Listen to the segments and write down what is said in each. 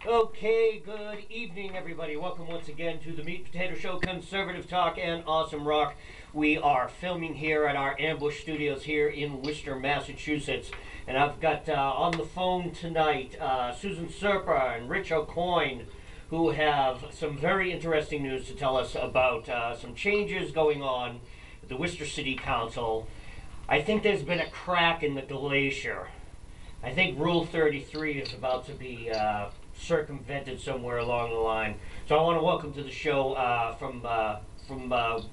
Okay, good evening, everybody. Welcome once again to the Meat and Potato Show, Conservative Talk and Awesome Rock. We are filming here at our Ambush Studios here in Worcester, Massachusetts. And I've got on the phone tonight Susan Serpa and Rich Aucoin, who have some very interesting news to tell us about some changes going on at the Worcester City Council. I think there's been a crack in the glacier. I think Rule 33 is about to be circumvented somewhere along the line. So I want to welcome to the show from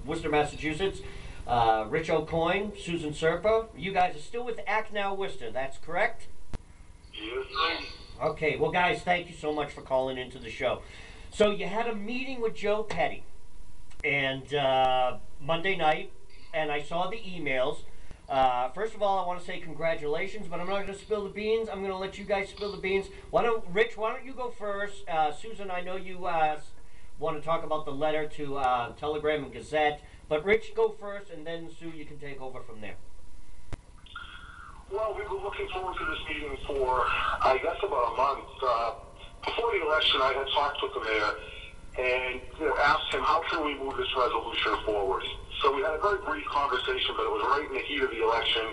Worcester, Massachusetts, Rich Aucoin, Susan Serpa. You guys are still with ActNowWorcester, that's correct? Yes. Okay, well guys, thank you so much for calling into the show. So you had a meeting with Joe Petty and Monday night, and I saw the emails. First of all, I want to say congratulations, but I'm not going to spill the beans. I'm going to let you guys spill the beans. Rich, why don't you go first? Susan, I know you want to talk about the letter to Telegram and Gazette, but Rich, go first, and then Sue, you can take over from there. Well, we were looking forward to this meeting for, I guess, about a month. Before the election, I had talked with the mayor and asked him, how can we move this resolution forward? So we had a very brief conversation, but it was right in the heat of the election.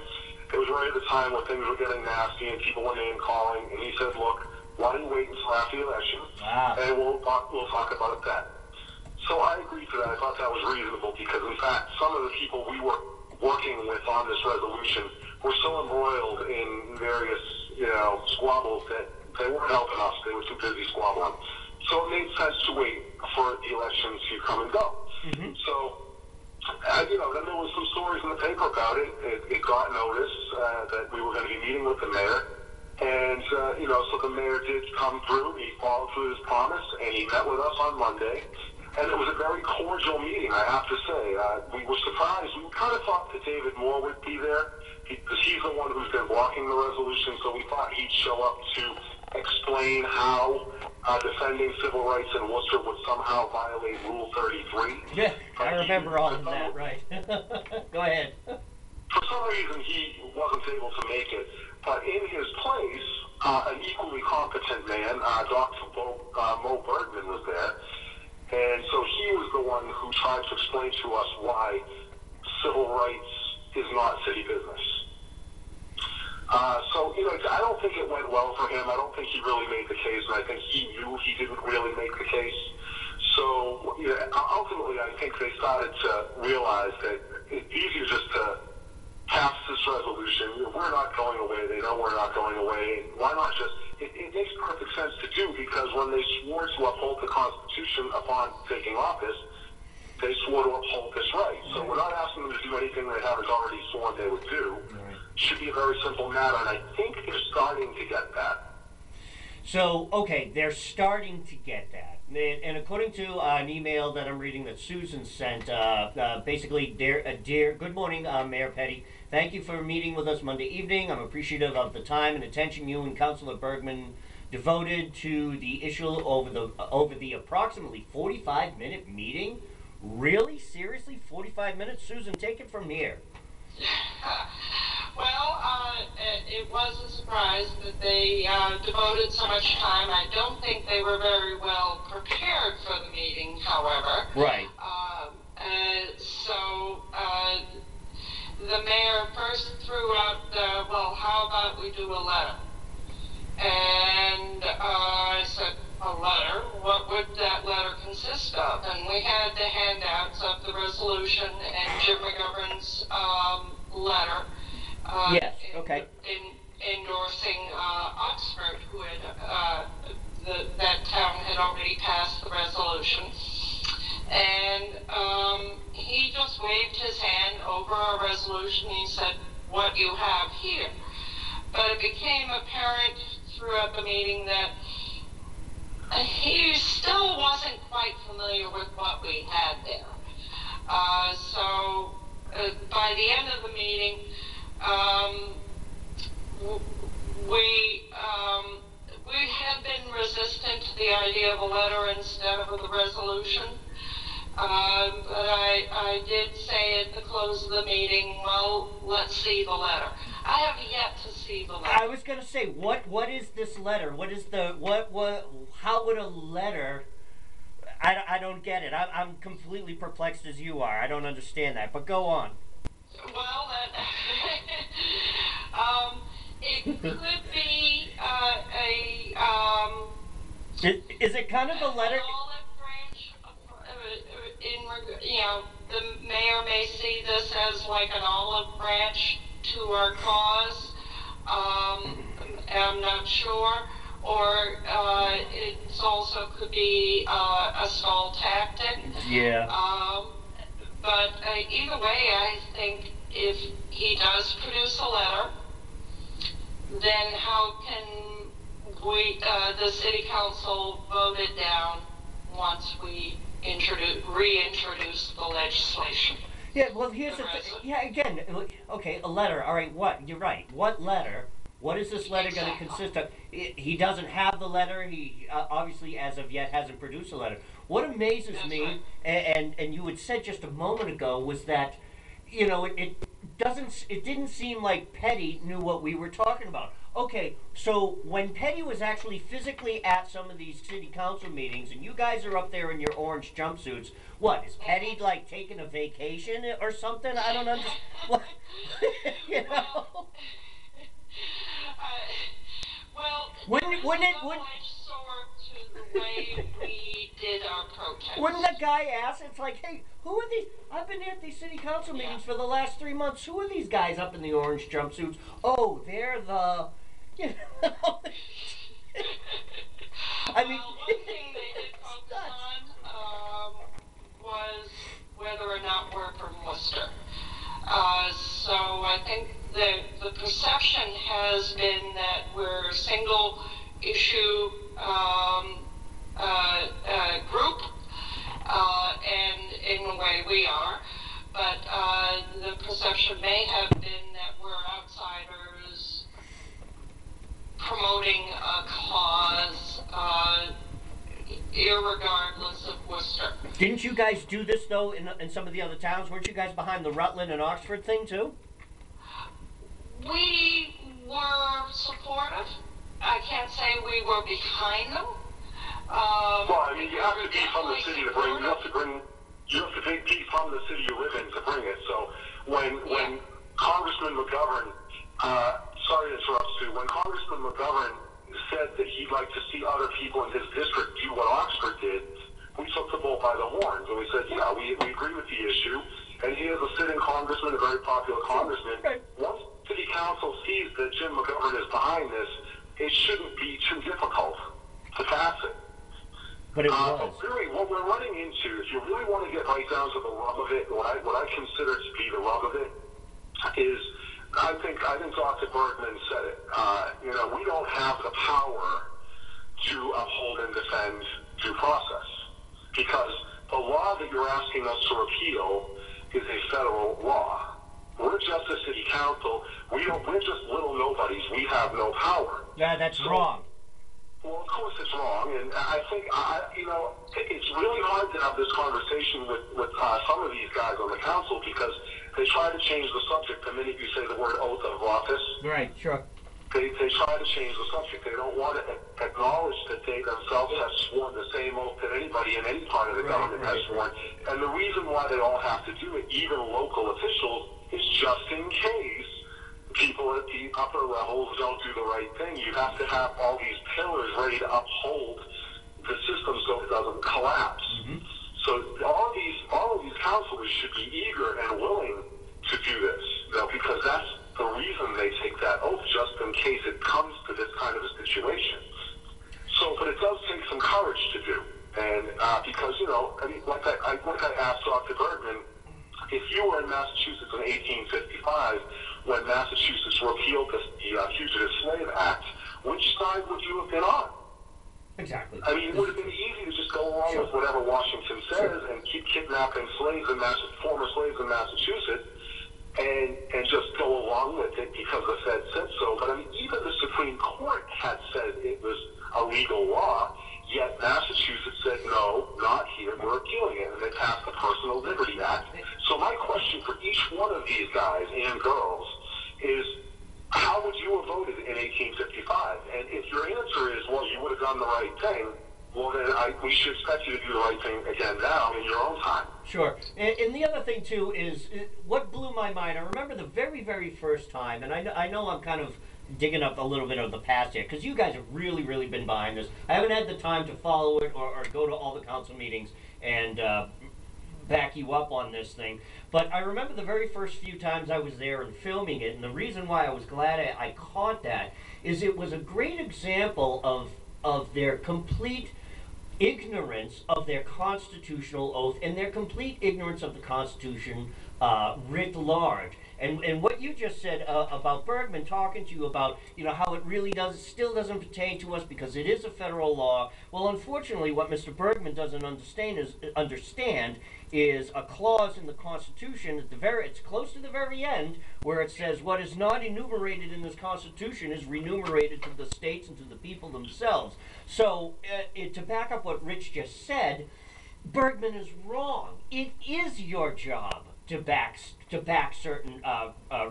It was right at the time when things were getting nasty and people were name calling. And he said, look, why don't you wait until after the election, and we'll talk about it then. So I agreed to that. I thought that was reasonable because, in fact, some of the people we were working with on this resolution were so embroiled in various, squabbles that they weren't helping us. They were too busy squabbling. So it made sense to wait for the elections to come and go. Mm-hmm. So, then there was some stories in the paper about it. It got notice that we were going to be meeting with the mayor. And, so the mayor did come through. He followed through his promise, and he met with us on Monday. And it was a very cordial meeting, I have to say. We were surprised. We kind of thought that David Moore would be there because he's the one who's been blocking the resolution. So we thought he'd show up to explain how defending civil rights in Worcester would somehow violate Rule 33. Yeah, I remember all of that, right. Go ahead. For some reason, he wasn't able to make it. But in his place, an equally competent man, Dr. Mo Bergman, was there. And so he was the one who tried to explain to us why civil rights is not city business. I don't think it went well for him. I don't think he really made the case, and I think he knew he didn't really make the case. So, ultimately, I think they started to realize that it's easier just to pass this resolution. We're not going away. They know we're not going away. Why not just... It makes perfect sense to do because when they swore to uphold the Constitution upon taking office, they swore to uphold this right. So we're not asking them to do anything they haven't already sworn they would do. Should be a very simple matter, and I think they're starting to get that. So, okay, they're starting to get that. And according to an email that I'm reading that Susan sent, basically, dear, good morning, Mayor Petty. Thank you for meeting with us Monday evening. I'm appreciative of the time and attention you and Councilor Bergman devoted to the issue over the approximately 45-minute meeting. Really? Seriously? 45 minutes? Susan, take it from here. Well, it was a surprise that they devoted so much time. I don't think they were very well prepared for the meeting, however. Right. The mayor first threw out, well, how about we do a letter? And I said, a letter? What would that letter consist of? And we had the handouts of the resolution and Jim McGovern's letter. Yes, okay. Endorsing Oxford, who had, that town had already passed the resolution. And he just waved his hand over our resolution. He said, what you have here. But it became apparent throughout the meeting that he still wasn't quite familiar with what we had there. By the end of the meeting, we had been resistant to the idea of a letter instead of the resolution. But I did say at the close of the meeting, well, let's see the letter. I have yet to see the letter. I was going to say, what is this letter? What is the, how would a letter, I don't get it. I'm completely perplexed as you are. I don't understand that, but go on. Well, it could be Is it kind of a letter? an olive branch. The mayor may see this as like an olive branch to our cause. I'm not sure. Or it also could be a stall tactic. Yeah. But either way, I think if he does produce a letter, then how can we, the city council, vote it down once we reintroduce the legislation? Yeah, well, here's the thing. Yeah, again, okay, a letter. All right, what? You're right. What letter? What is this letter going to consist of? He doesn't have the letter. He obviously, as of yet, hasn't produced a letter. What amazes me, and you had said just a moment ago, was that, you know, it didn't seem like Petty knew what we were talking about. Okay, so when Petty was actually physically at some of these city council meetings, and you guys are up there in your orange jumpsuits, what, is Petty like taking a vacation or something? I don't understand. What? You know? Well, Wouldn't to the way we did our protest. Wouldn't the guy ask? It's like, hey, who are these? I've been at these city council meetings for the last 3 months. Who are these guys up in the orange jumpsuits? Oh, they're the, you know. I mean, one thing they did focus on was whether or not we're from Worcester. So I think the perception has been that we're a single issue group, and in a way we are, but the perception may have been that we're outsiders promoting a cause, irregardless of Worcester. Didn't you guys do this, though, in some of the other towns? Weren't you guys behind the Rutland and Oxford thing, too? We were supportive. I can't say we were behind them. Well, I mean, you have to be from the city to bring. You have to be from the city you live in to bring it. So when Congressman McGovern, sorry to interrupt, Sue, when Congressman McGovern said that he'd like to see other people in his district do what Oxford did, we took the bull by the horns and we said, yeah, we agree with the issue. And he is a sitting congressman, a very popular congressman. Right. Once city council sees that Jim McGovern is behind this, it shouldn't be too difficult to pass it. But it was. But really, what we're running into, if you really want to get right down to the rub of it, what I consider to be the rub of it, is I think Dr. Bergman said it. You know, we don't have the power to uphold and defend due process because the law that you're asking us to repeal is a federal law. We're just a city council. We're just little nobodies. We have no power. Yeah, that's wrong. Well, of course it's wrong, and I think, you know, it's really hard to have this conversation with some of these guys on the council because they try to change the subject the minute you say the word oath of office. Right, sure. They try to change the subject. They don't want to acknowledge that they themselves have sworn the same oath that anybody in any part of the government has sworn. And the reason why they all have to do it, even local officials, is just in case people at the upper levels don't do the right thing. You have to have all these pillars ready to uphold the system so it doesn't collapse. Mm-hmm. So all of these councilors should be eager and willing to do this, you know, because that's the reason they take that oath, just in case it comes to this kind of a situation. So, but it does take some courage to do, and because, you know, I mean, like I asked Dr. Bergman, if you were in Massachusetts in 1855, when Massachusetts repealed the Fugitive Slave Act, which side would you have been on? Exactly. I mean, it would have been easy to just go along with whatever Washington says and keep kidnapping slaves and former slaves in Massachusetts and just go along with it because the Fed said so. But I mean, even the Supreme Court had said it was a legal law, yet Massachusetts said, no, not here, we're appealing it. And they passed the these guys and girls is, how would you have voted in 1855? And if your answer is, well, you would have done the right thing, well, then we should expect you to do the right thing again now in your own time. Sure. And the other thing, too, is what blew my mind. I remember the very, very first time, and I know I'm kind of digging up a little bit of the past here, because you guys have really, really been behind this. I haven't had the time to follow it or go to all the council meetings and back you up on this thing. But I remember the very first few times I was there and filming it, and the reason why I was glad I caught that is it was a great example of their complete ignorance of their constitutional oath and their complete ignorance of the Constitution writ large. And what you just said about Bergman talking to you about, how it really still doesn't pertain to us because it is a federal law. Well, unfortunately, what Mr. Bergman doesn't understand is a clause in the Constitution at it's close to the very end, where it says what is not enumerated in this Constitution is renumerated to the states and to the people themselves. So, to back up what Rich just said, Bergman is wrong. It is your job to back certain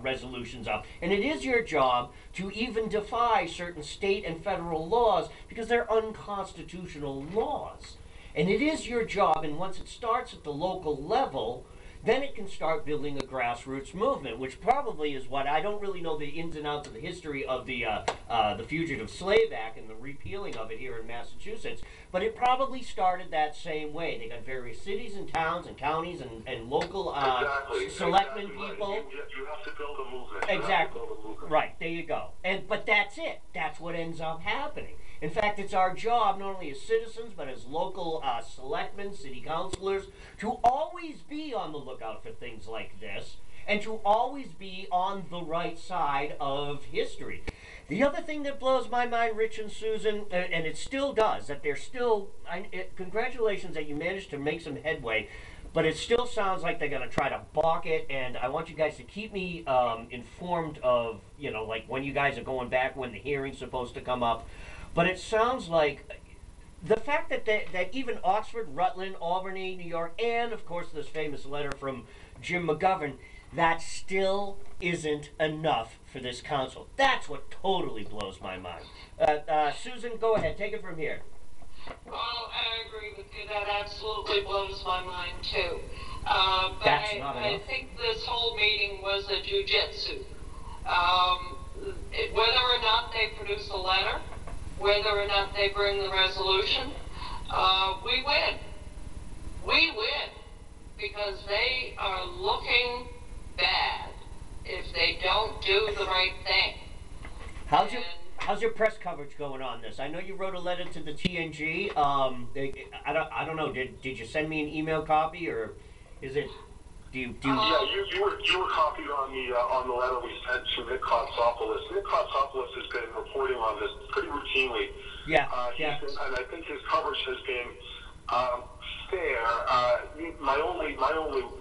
resolutions up, and it is your job to even defy certain state and federal laws because they're unconstitutional laws. And it is your job, and once it starts at the local level, then it can start building a grassroots movement, which probably is what, I don't really know the ins and outs of the history of the Fugitive Slave Act and the repealing of it here in Massachusetts, but it probably started that same way. They got various cities and towns and counties and local selectmen people. Right. You have to build a movement. Exactly. Right, there you go. But that's it. That's what ends up happening. In fact, it's our job, not only as citizens, but as local selectmen, city councilors, to always be on the lookout for things like this, and to always be on the right side of history. The other thing that blows my mind, Rich and Susan, and it still does, that they're still, congratulations that you managed to make some headway, but it still sounds like they're going to try to balk it, and I want you guys to keep me informed of, like when you guys are going back, when the hearing's supposed to come up. But it sounds like the fact that even Oxford, Rutland, Albany, New York, and of course this famous letter from Jim McGovern, that still isn't enough for this council. That's what totally blows my mind. Susan, go ahead. Take it from here. Well, I agree with you. That absolutely blows my mind, too. But I think this whole meeting was a jujitsu. Whether or not they produce a letter, whether or not they bring the resolution, we win. We win because they are looking bad if they don't do the right thing. How's your press coverage going on this? I know you wrote a letter to the TNG. I don't know. Did you send me an email copy, or is it? Do you? Yeah, you were copied on the letter we sent to Nick Kotsopoulos. Nick Kotsopoulos has been reporting on this pretty routinely. Yeah. And I think his coverage has been fair. My only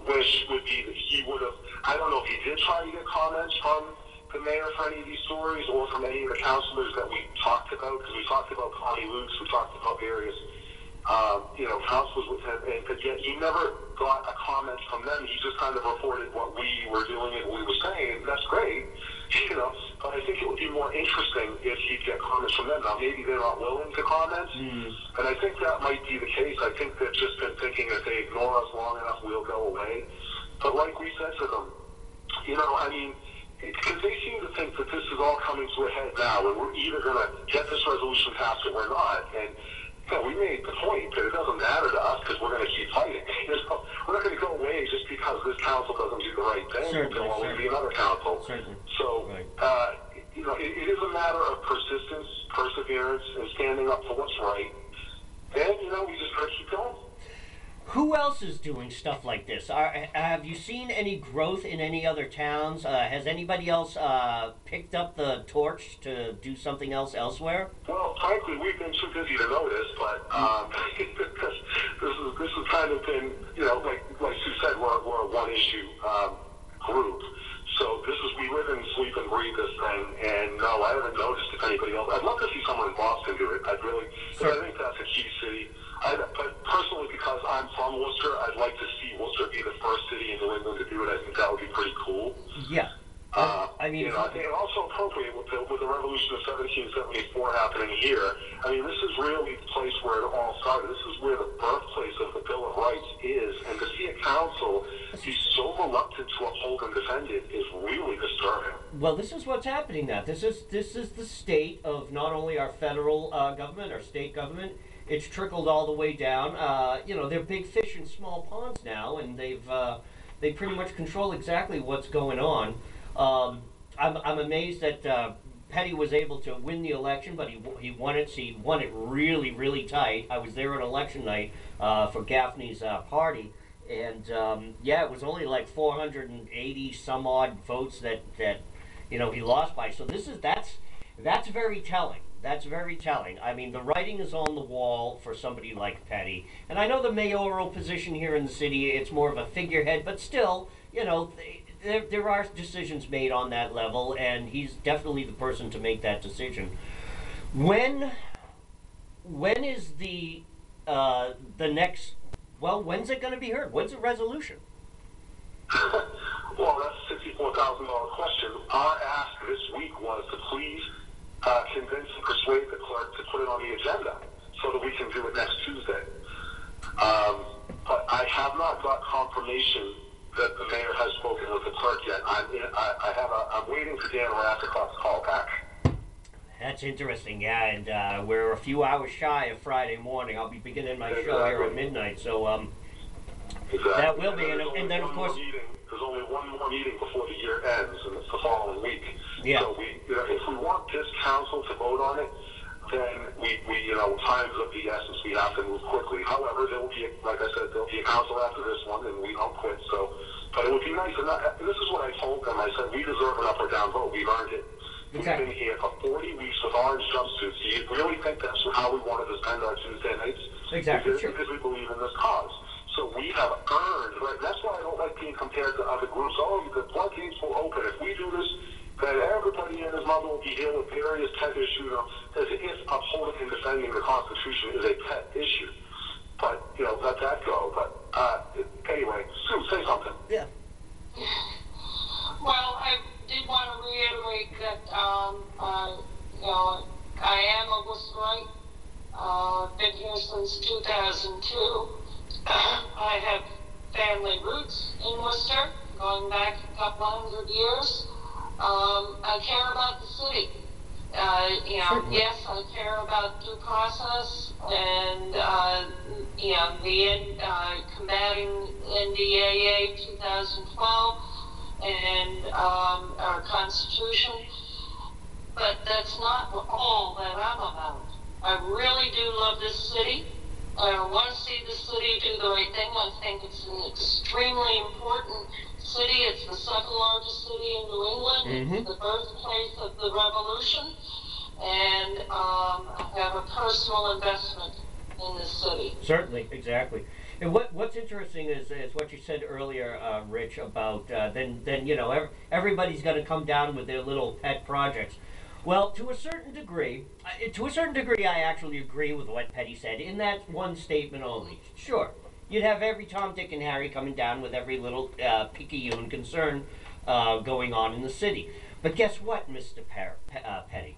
wish would be that he would have. I don't know if he did try to get comments from the mayor for any of these stories or from any of the councilors that we talked about, because we talked about Connie Lukes, we talked about various councilors with him, but yet he never got a comment from them. He just kind of reported what we were doing and we were saying, and that's great, but I think it would be more interesting if he'd get comments from them. Now, maybe they're not willing to comment, and I think that might be the case. I think they've just been thinking if they ignore us long enough, we'll go away. But like we said to them, because they seem to think that this is all coming to a head now, and we're either going to get this resolution passed or we're not. And we made the point that it doesn't matter to us because we're going to keep fighting. We're not going to go away just because this council doesn't do the right thing. There'll always be another council. So, it is a matter of persistence, perseverance, and standing up for what's right. And, we just got to keep going. Who else is doing stuff like this? Have you seen any growth in any other towns? Has anybody else picked up the torch to do something else elsewhere? Well, frankly, we've been too busy to notice, but this has kind of been, like Sue said, we're a one-issue group. So we live and sleep and breathe this thing, and no, I haven't noticed if anybody else. I'd love to see someone in Boston do it. I think that's a key city. But personally, because I'm from Worcester, I'd like to see Worcester be the first city in New England to do it. I think that would be pretty cool. Yeah. I mean, I think also appropriate with the revolution of 1774 happening here. I mean, this is really the place where it all started. This is where the birthplace of the Bill of Rights is, and to see a council be so reluctant to uphold and defend it is really disturbing. Well, this is what's happening now. This is the state of not only our federal government, our state government. It's trickled all the way down. They're big fish in small ponds now, and they pretty much control exactly what's going on. I'm amazed that Petty was able to win the election, but he won it. So he won it really, really tight. I was there on election night for Gaffney's party, and it was only like 480 some odd votes that he lost by. So that's very telling. That's very telling. I mean, the writing is on the wall for somebody like Petty. And I know the mayoral position here in the city, it's more of a figurehead, but still, there are decisions made on that level, and he's definitely the person to make that decision. When is the next, when's it going to be heard? When's the resolution? Well, that's a $64,000 question. Our ask this week was to please convince and persuade the clerk to put it on the agenda so that we can do it next Tuesday. But I have not got confirmation that the mayor has spoken with the clerk yet. I'm waiting for Dan Rathikoff's call back. That's interesting, yeah, and we're a few hours shy of Friday morning. I'll be beginning my show here at midnight, so that will be, and then of course... There's only one more meeting before the year ends, and it's the following week. Yeah. So if we want this council to vote on it, then we time's of the essence. We have to move quickly. However, there will be, like I said, there'll be a council after this one, and we don't quit. So, but it would be nice. And this is what I told them. I said we deserve an up or down vote. We've earned it. We've been here for 40 weeks with orange jumpsuits. Do you really think that's how we wanted to spend our Tuesday nights? Exactly. Because we believe in this cause. So we have earned, right? That's why I don't like being compared to other groups. Oh, the floodgates will open. If we do this, then everybody and his mother will be here with various pet issues, as if upholding and defending the Constitution is a pet issue. But, let that go. But anyway, Sue, say something. Yeah. Well, I did want to reiterate that, I am a Worcesterite. Been here since 2002. I have family roots in Worcester, going back a couple hundred years. I care about the city. Yes, I care about due process and, combating NDAA 2012 and our Constitution. But that's not all that I'm about. I really do love this city. I want to see the city do the right thing. I think it's an extremely important city. It's the second largest city in New England. Mm-hmm. It's the birthplace of the revolution. And I have a personal investment in this city. Certainly, exactly. And what's interesting is what you said earlier, Rich, about then everybody's going to come down with their little pet projects. Well, to a certain degree, I actually agree with what Petty said in that one statement only. Sure, you'd have every Tom, Dick, and Harry coming down with every little picayune concern going on in the city. But guess what, Mr. Petty?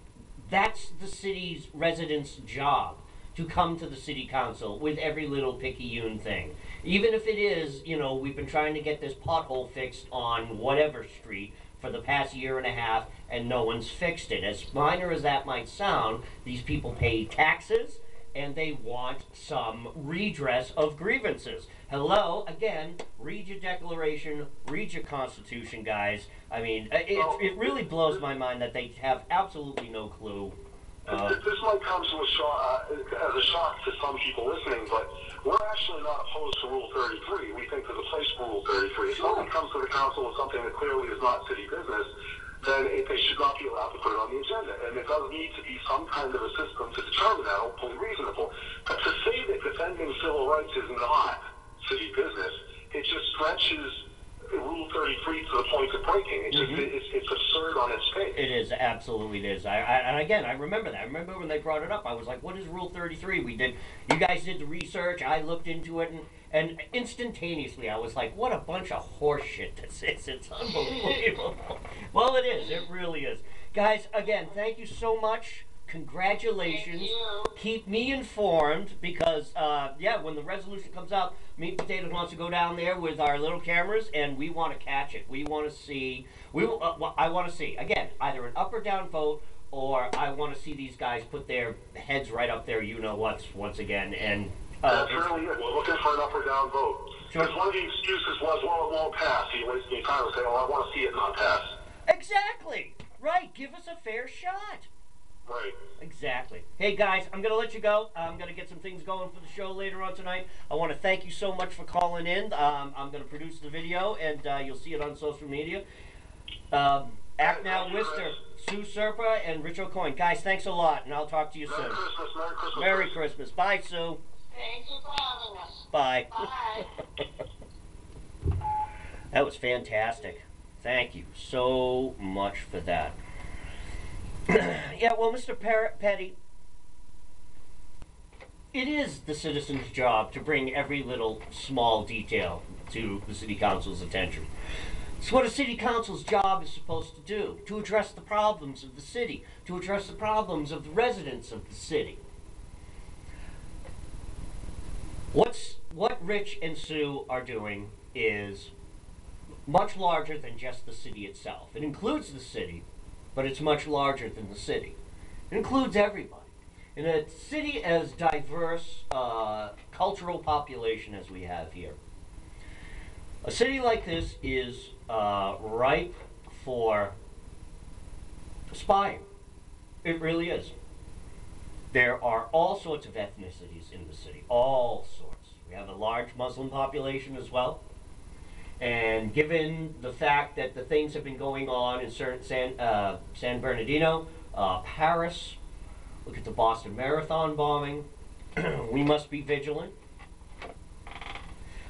That's the city's residents' job, to come to the city council with every little picayune thing. Even if it is, we've been trying to get this pothole fixed on whatever street for the past year and a half, and no one's fixed it. As minor as that might sound, these people pay taxes, and they want some redress of grievances. Hello, again, read your Declaration, read your Constitution, guys. I mean, it really blows my mind that they have absolutely no clue. This might come to as a shock to some people listening, but we're actually not opposed to Rule 33. We think there's a place for Rule 33. If someone comes to the council with something that clearly is not city business, then they should not be allowed to put it on the agenda. And there does need to be some kind of a system to determine that, hopefully reasonable. But to say that defending civil rights is not city business, it just stretches Rule 33 to the point of breaking. It's absurd on its state. It is, absolutely it is. And again, I remember that. I remember when they brought it up, I was like, what is Rule 33? You guys did the research, I looked into it, and instantaneously I was like, what a bunch of horse shit this is. It's unbelievable. Well, it is. It really is. Guys, again, thank you so much. Congratulations. Thank you. Keep me informed because, yeah, when the resolution comes out, Meat Potatoes wants to go down there with our little cameras and we want to catch it. We want to see, I want to see, again, either an up or down vote, or I want to see these guys put their heads right up there, once again. And that's really it. We're looking for an up or down vote. Sure. Because one of the excuses was, well, it won't pass. He wasted your time and saying, well, I want to see it not pass. Exactly. Right. Give us a fair shot. Right. Exactly. Hey guys, I'm going to let you go. I'm going to get some things going for the show later on tonight. I want to thank you so much for calling in. I'm going to produce the video and you'll see it on social media. ActNowWorcester-Sue, Serpa, and Rich Aucoin. Guys, thanks a lot, and I'll talk to you soon. Merry Christmas. Merry Christmas. Merry Christmas. Bye, Sue. Thank you for having us. Bye. Bye. That was fantastic. Thank you so much for that. Yeah, well, Mr. Petty, it is the citizen's job to bring every little small detail to the city council's attention. It's what a city council's job is supposed to do, to address the problems of the city, to address the problems of the residents of the city. What Rich and Sue are doing is much larger than just the city itself. It includes the city, but it's much larger than the city. It includes everybody. In a city as diverse cultural population as we have here, a city like this is ripe for spying. It really is. There are all sorts of ethnicities in the city, all sorts. We have a large Muslim population as well. And given the fact that the things have been going on in San Bernardino, Paris, look at the Boston Marathon bombing, we must be vigilant.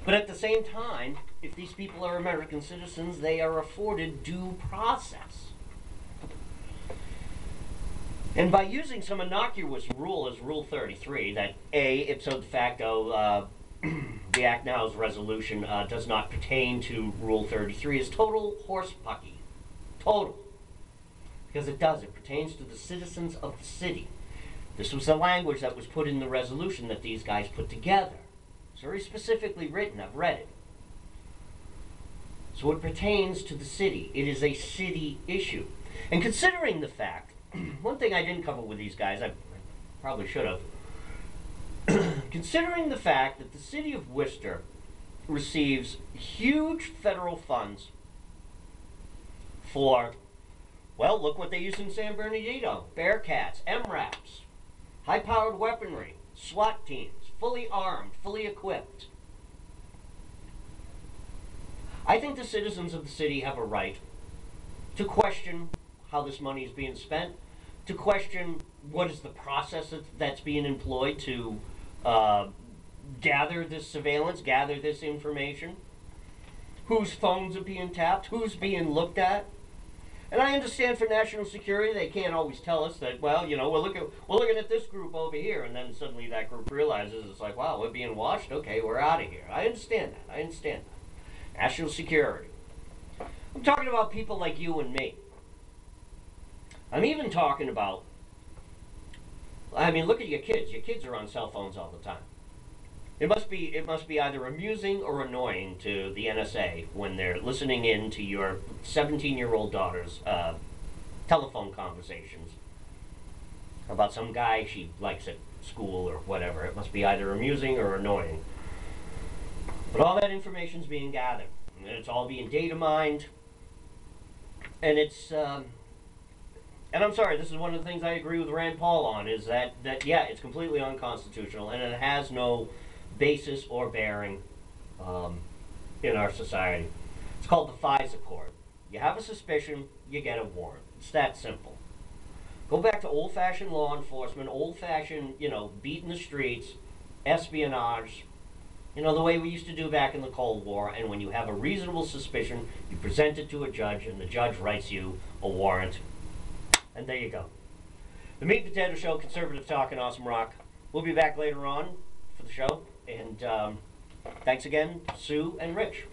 But at the same time, if these people are American citizens, they are afforded due process. And by using some innocuous rule as Rule 33, that ipso facto, the Act Now's resolution does not pertain to Rule 33 is total horsepucky. Total. Because it does. It pertains to the citizens of the city. This was the language that was put in the resolution that these guys put together. It's very specifically written. I've read it. So it pertains to the city. It is a city issue. And considering the fact, one thing I didn't cover with these guys, I probably should have, considering the fact that the city of Worcester receives huge federal funds for, well, look what they use in San Bernardino. Bearcats, MRAPs, high-powered weaponry, SWAT teams, fully armed, fully equipped. I think the citizens of the city have a right to question how this money is being spent, to question what is the process that's being employed to gather this surveillance, gather this information, whose phones are being tapped, who's being looked at. And I understand for national security, they can't always tell us that, well, you know, we're looking at this group over here, and then suddenly that group realizes it's like, wow, we're being watched, okay, we're out of here. I understand that. I understand that. National security. I'm talking about people like you and me. I'm even talking about, I mean, look at your kids. Your kids are on cell phones all the time. It must be either amusing or annoying to the NSA when they're listening in to your 17-year-old daughter's telephone conversations about some guy she likes at school or whatever. It must be either amusing or annoying. But all that information's being gathered, and it's all being data mined, and it's and I'm sorry, this is one of the things I agree with Rand Paul on, is that yeah, it's completely unconstitutional, and it has no basis or bearing in our society. It's called the FISA Court. You have a suspicion, you get a warrant. It's that simple. Go back to old-fashioned law enforcement, old-fashioned, you know, beating the streets, espionage. You know, the way we used to do back in the Cold War, and when you have a reasonable suspicion, you present it to a judge, and the judge writes you a warrant. And there you go. The Meat and Potato Show, conservative talk and awesome rock. We'll be back later on for the show, and thanks again, Sue and Rich.